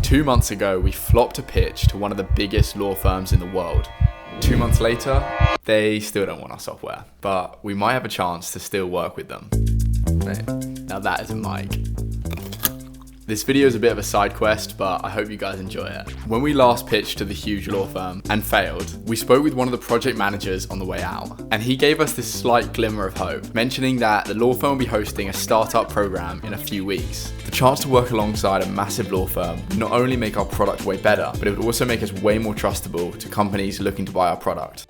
2 months ago, we flopped a pitch to one of the biggest law firms in the world. 2 months later, they still don't want our software, but we might have a chance to still work with them. Now that is a mic. This video is a bit of a side quest, but I hope you guys enjoy it. When we last pitched to the huge law firm and failed, we spoke with one of the project managers on the way out, and he gave us this slight glimmer of hope, mentioning that the law firm will be hosting a startup program in a few weeks. The chance to work alongside a massive law firm would not only make our product way better, but it would also make us way more trustable to companies looking to buy our product.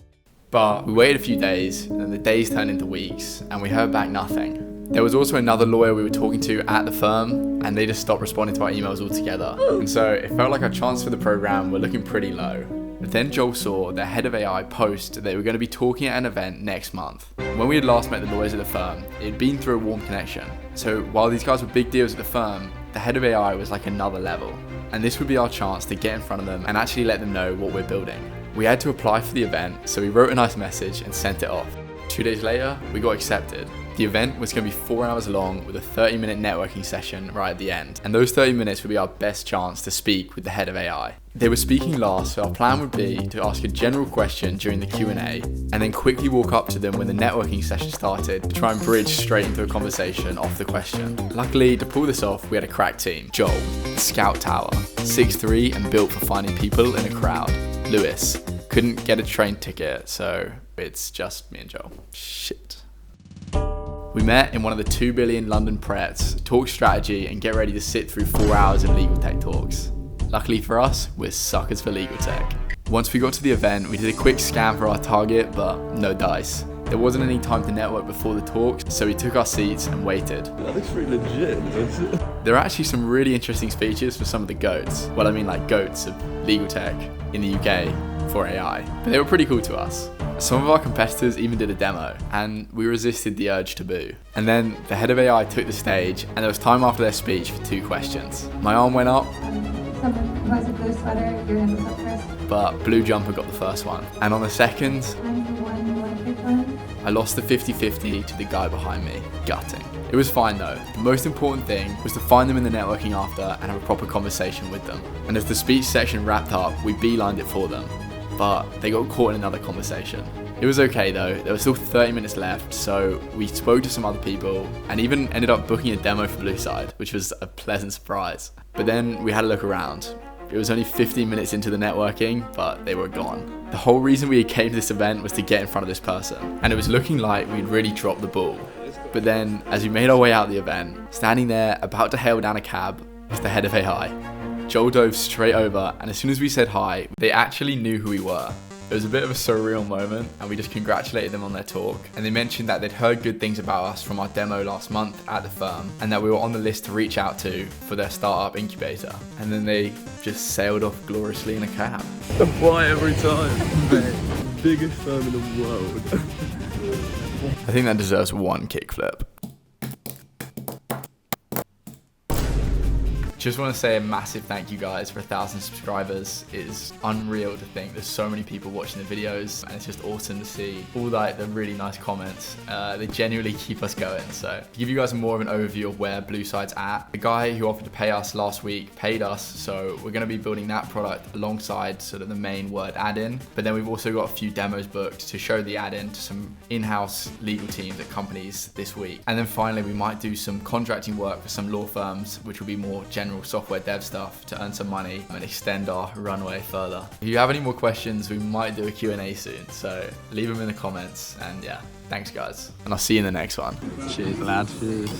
But we waited a few days, and the days turned into weeks, and we heard back nothing. There was also another lawyer we were talking to at the firm, and they just stopped responding to our emails altogether. And so it felt like our chances for the program were looking pretty low. But then Joel saw their head of AI post that they were going to be talking at an event next month. When we had last met the lawyers at the firm, it had been through a warm connection. So while these guys were big deals at the firm, the head of AI was like another level. And this would be our chance to get in front of them and actually let them know what we're building. We had to apply for the event, so we wrote a nice message and sent it off. 2 days later, we got accepted. The event was going to be 4 hours long with a 30-minute networking session right at the end. And those 30 minutes would be our best chance to speak with the head of AI. They were speaking last, so our plan would be to ask a general question during the Q&A and then quickly walk up to them when the networking session started to try and bridge straight into a conversation off the question. Luckily, to pull this off, we had a crack team. Joel, Scout Tower, 6'3" and built for finding people in a crowd. Lewis, couldn't get a train ticket, so it's just me and Joel. Shit. We met in one of the 2 billion London Prets, talk strategy and get ready to sit through 4 hours of legal tech talks. Luckily for us, we're suckers for legal tech. Once we got to the event, we did a quick scan for our target, but no dice. There wasn't any time to network before the talks, so we took our seats and waited. That looks pretty legit. There are actually some really interesting speeches for some of the goats. Well, I mean like goats of legal tech in the UK for AI, but they were pretty cool to us. Some of our competitors even did a demo, and we resisted the urge to boo. And then the head of AI took the stage, and there was time after their speech for 2 questions. My arm went up, Someone who has a blue sweater, your hand was up first. but Blue Jumper got the first one. And on the second, I'm the one you want to pick one. I lost the 50-50 to the guy behind me, gutting. It was fine though. The most important thing was to find them in the networking after and have a proper conversation with them. And as the speech section wrapped up, we beelined it for them. But they got caught in another conversation. It was okay though, there was still 30 minutes left, so we spoke to some other people and even ended up booking a demo for Blue Side, which was a pleasant surprise. But then we had a look around. It was only 15 minutes into the networking, but they were gone. The whole reason we came to this event was to get in front of this person, and it was looking like we'd really dropped the ball. But then, as we made our way out the event, standing there about to hail down a cab was the head of AI. Joel dove straight over, and as soon as we said hi, they actually knew who we were. It was a bit of a surreal moment, and we just congratulated them on their talk. And they mentioned that they'd heard good things about us from our demo last month at the firm, and that we were on the list to reach out to for their startup incubator. And then they just sailed off gloriously in a cab. Why every time? Mate, biggest firm in the world. I think that deserves one kickflip. Just want to say a massive thank you guys for 1,000 subscribers. It's unreal to think there's so many people watching the videos, and it's just awesome to see all like the really nice comments. They genuinely keep us going. So to give you guys more of an overview of where Blue Side's at, the guy who offered to pay us last week paid us, so we're going to be building that product alongside sort of the main Word add-in. But then we've also got a few demos booked to show the add-in to some in-house legal teams at companies this week. And then finally, we might do some contracting work for some law firms, which will be more general software dev stuff to earn some money and extend our runway further. If you have any more questions, we might do a Q&A soon, so leave them in the comments. And yeah, thanks guys, and I'll see you in the next one. Cheers, lad. Cheers.